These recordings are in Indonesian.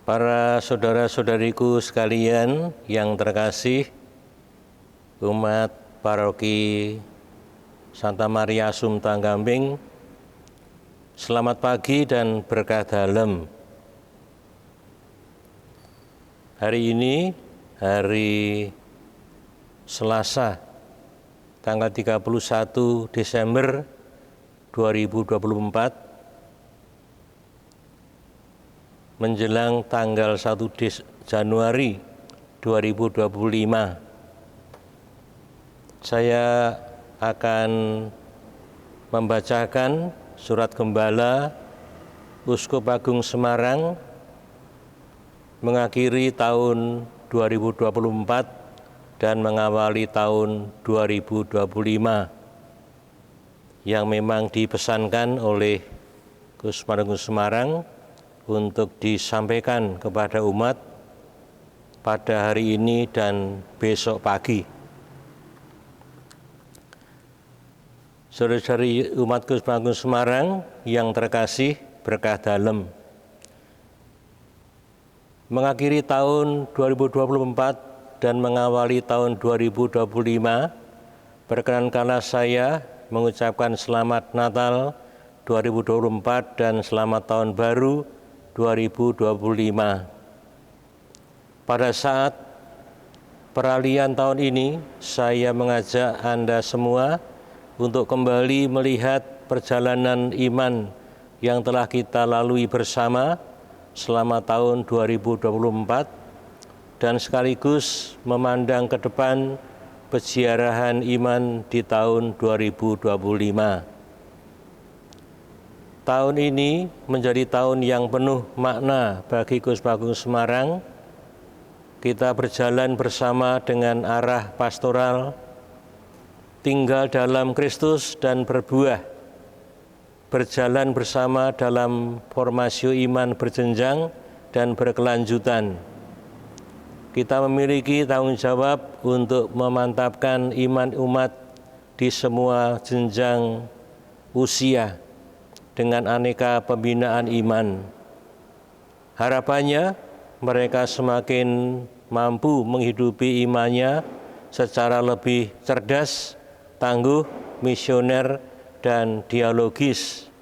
Para saudara-saudariku sekalian yang terkasih, umat paroki Santa Maria Assumpta Gamping, selamat pagi dan berkah dalam. Hari ini, hari Selasa, tanggal 31 Desember 2024, menjelang tanggal 1 Januari 2025. Saya akan membacakan surat Gembala Uskup Agung Semarang mengakhiri tahun 2024 dan mengawali tahun 2025 yang memang dipesankan oleh Uskup Agung Semarang untuk disampaikan kepada umat pada hari ini dan besok pagi. Saudara-saudari umat Uskup Agung Semarang yang terkasih, berkah dalam. Mengakhiri tahun 2024 dan mengawali tahun 2025, perkenankanlah saya mengucapkan selamat Natal 2024 dan selamat tahun baru 2025. Pada saat peralihan tahun ini, saya mengajak Anda semua untuk kembali melihat perjalanan iman yang telah kita lalui bersama selama tahun 2024 dan sekaligus memandang ke depan peziarahan iman di tahun 2025. Tahun ini menjadi tahun yang penuh makna bagi Uskup Agung Semarang. Kita berjalan bersama dengan arah pastoral, tinggal dalam Kristus dan berbuah, berjalan bersama dalam formasi iman berjenjang dan berkelanjutan. Kita memiliki tanggung jawab untuk memantapkan iman umat di semua jenjang usia dengan aneka pembinaan iman. Harapannya mereka semakin mampu menghidupi imannya secara lebih cerdas, tangguh, misioner, dan dialogis.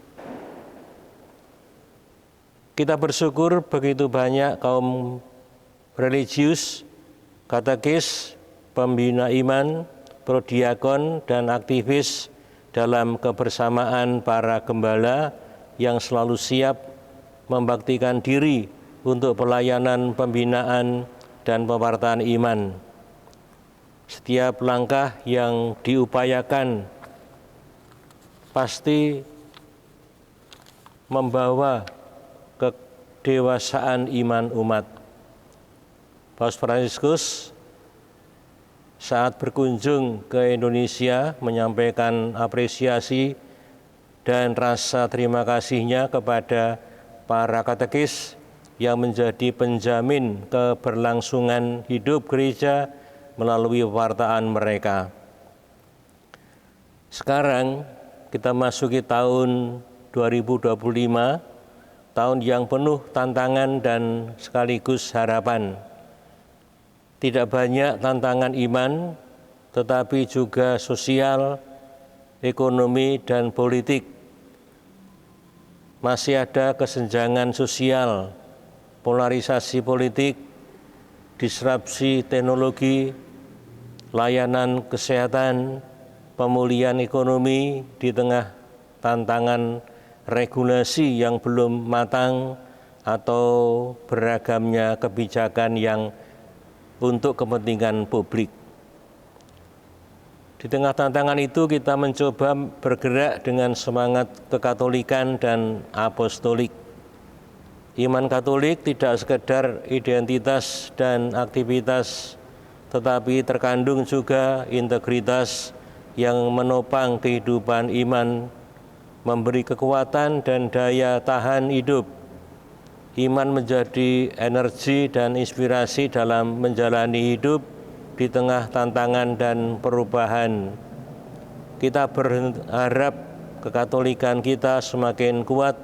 Kita bersyukur begitu banyak kaum religius, katekis, pembina iman, prodiakon, dan aktivis dalam kebersamaan para gembala yang selalu siap membaktikan diri untuk pelayanan pembinaan dan pewartaan iman. Setiap langkah yang diupayakan pasti membawa kedewasaan iman umat. Paus Fransiskus saat berkunjung ke Indonesia menyampaikan apresiasi dan rasa terima kasihnya kepada para katekis yang menjadi penjamin keberlangsungan hidup gereja melalui pewartaan mereka. Sekarang kita masuki tahun 2025, tahun yang penuh tantangan dan sekaligus harapan. Tidak banyak tantangan iman, tetapi juga sosial, ekonomi, dan politik. Masih ada kesenjangan sosial, polarisasi politik, disrupsi teknologi, layanan kesehatan, pemulihan ekonomi di tengah tantangan regulasi yang belum matang atau beragamnya kebijakan yang untuk kepentingan publik. Di tengah tantangan itu kita mencoba bergerak dengan semangat kekatolikan dan apostolik. Iman Katolik tidak sekedar identitas dan aktivitas, tetapi terkandung juga integritas yang menopang kehidupan iman, memberi kekuatan dan daya tahan hidup. Iman menjadi energi dan inspirasi dalam menjalani hidup di tengah tantangan dan perubahan. Kita berharap kekatolikan kita semakin kuat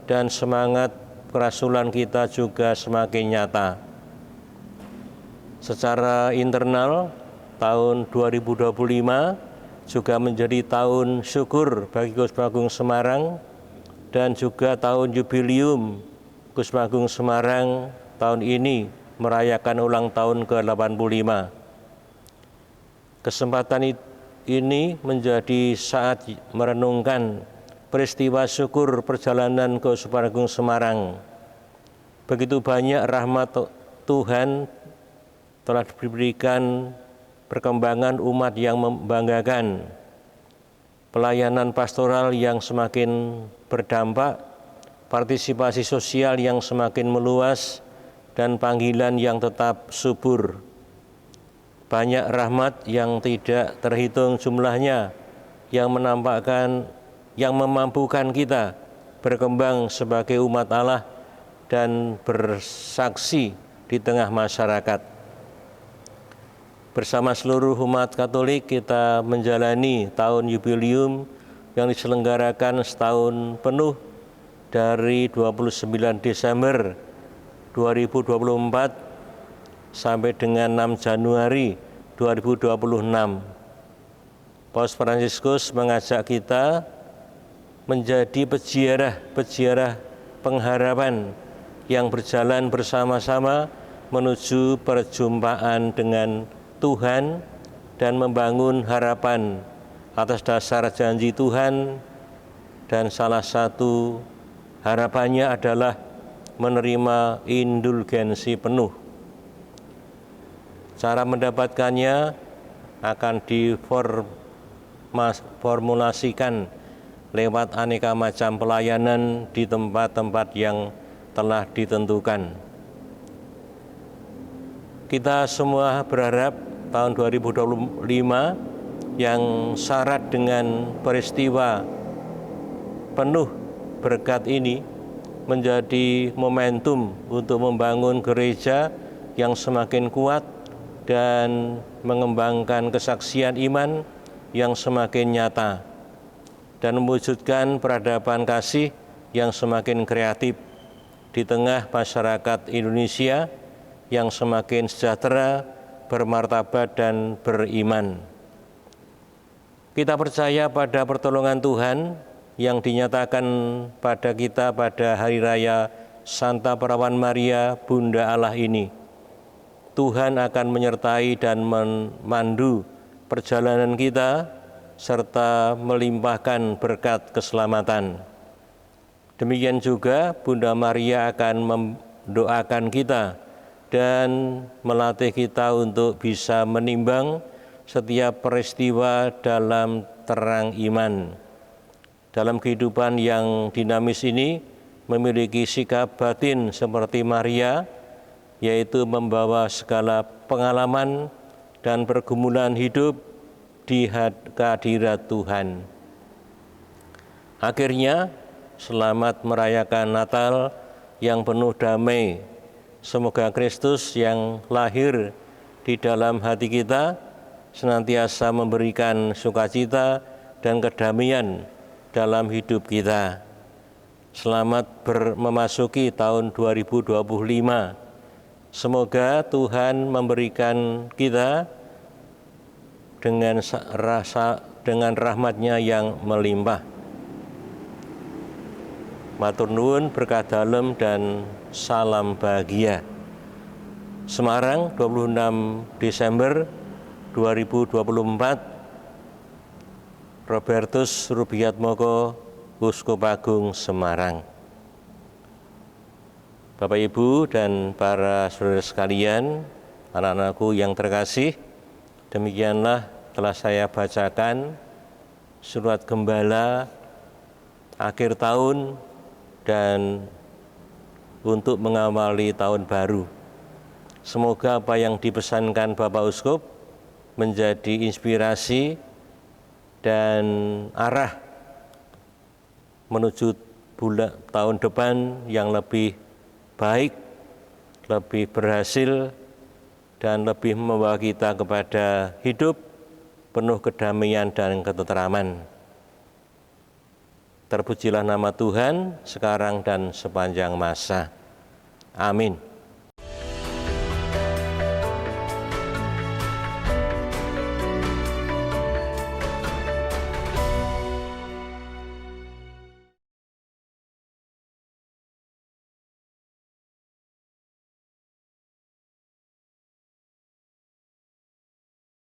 dan semangat kerasulan kita juga semakin nyata. Secara internal, tahun 2025 juga menjadi tahun syukur bagi Kusma Agung Semarang dan juga tahun jubileum Kusma Agung Semarang tahun ini merayakan ulang tahun ke-85. Kesempatan ini menjadi saat merenungkan peristiwa syukur perjalanan Kusma Agung Semarang. Begitu banyak rahmat Tuhan telah diberikan, perkembangan umat yang membanggakan, pelayanan pastoral yang semakin berdampak, partisipasi sosial yang semakin meluas, dan panggilan yang tetap subur. Banyak rahmat yang tidak terhitung jumlahnya yang memampukan kita berkembang sebagai umat Allah dan bersaksi di tengah masyarakat. Bersama seluruh umat Katolik kita menjalani tahun jubileum yang diselenggarakan setahun penuh dari 29 Desember 2024 sampai dengan 6 Januari 2026. Paus Fransiskus mengajak kita menjadi peziarah pengharapan yang berjalan bersama-sama menuju perjumpaan dengan Tuhan dan membangun harapan atas dasar janji Tuhan, dan salah satu harapannya adalah menerima indulgensi penuh. Cara mendapatkannya akan diformulasikan lewat aneka macam pelayanan di tempat-tempat yang telah ditentukan. Kita semua berharap tahun 2025 yang syarat dengan peristiwa penuh berkat ini menjadi momentum untuk membangun gereja yang semakin kuat dan mengembangkan kesaksian iman yang semakin nyata dan mewujudkan peradaban kasih yang semakin kreatif di tengah masyarakat Indonesia yang semakin sejahtera, bermartabat, dan beriman. Kita percaya pada pertolongan Tuhan yang dinyatakan pada kita pada Hari Raya Santa Perawan Maria, Bunda Allah ini. Tuhan akan menyertai dan memandu perjalanan kita, serta melimpahkan berkat keselamatan. Demikian juga Bunda Maria akan mendoakan kita dan melatih kita untuk bisa menimbang setiap peristiwa dalam terang iman. Dalam kehidupan yang dinamis ini memiliki sikap batin seperti Maria, yaitu membawa segala pengalaman dan pergumulan hidup di kehadirat Tuhan. Akhirnya, selamat merayakan Natal yang penuh damai. Semoga Kristus yang lahir di dalam hati kita senantiasa memberikan sukacita dan kedamaian dalam hidup kita. Selamat memasuki tahun 2025. Semoga Tuhan memberikan kita dengan rahmat-Nya yang melimpah. Matur nuwun, berkah dalem, dan salam bahagia. Semarang, 26 Desember 2024, Robertus Rubiatmoko, Uskup Agung Semarang. Bapak, Ibu, dan para saudara sekalian, anak-anakku yang terkasih, demikianlah telah saya bacakan surat gembala akhir tahun dan untuk mengawali tahun baru. Semoga apa yang dipesankan Bapak Uskup menjadi inspirasi dan arah menuju tahun depan yang lebih baik, lebih berhasil, dan lebih membawa kita kepada hidup penuh kedamaian dan ketenteraman. Terpujilah nama Tuhan sekarang dan sepanjang masa. Amin.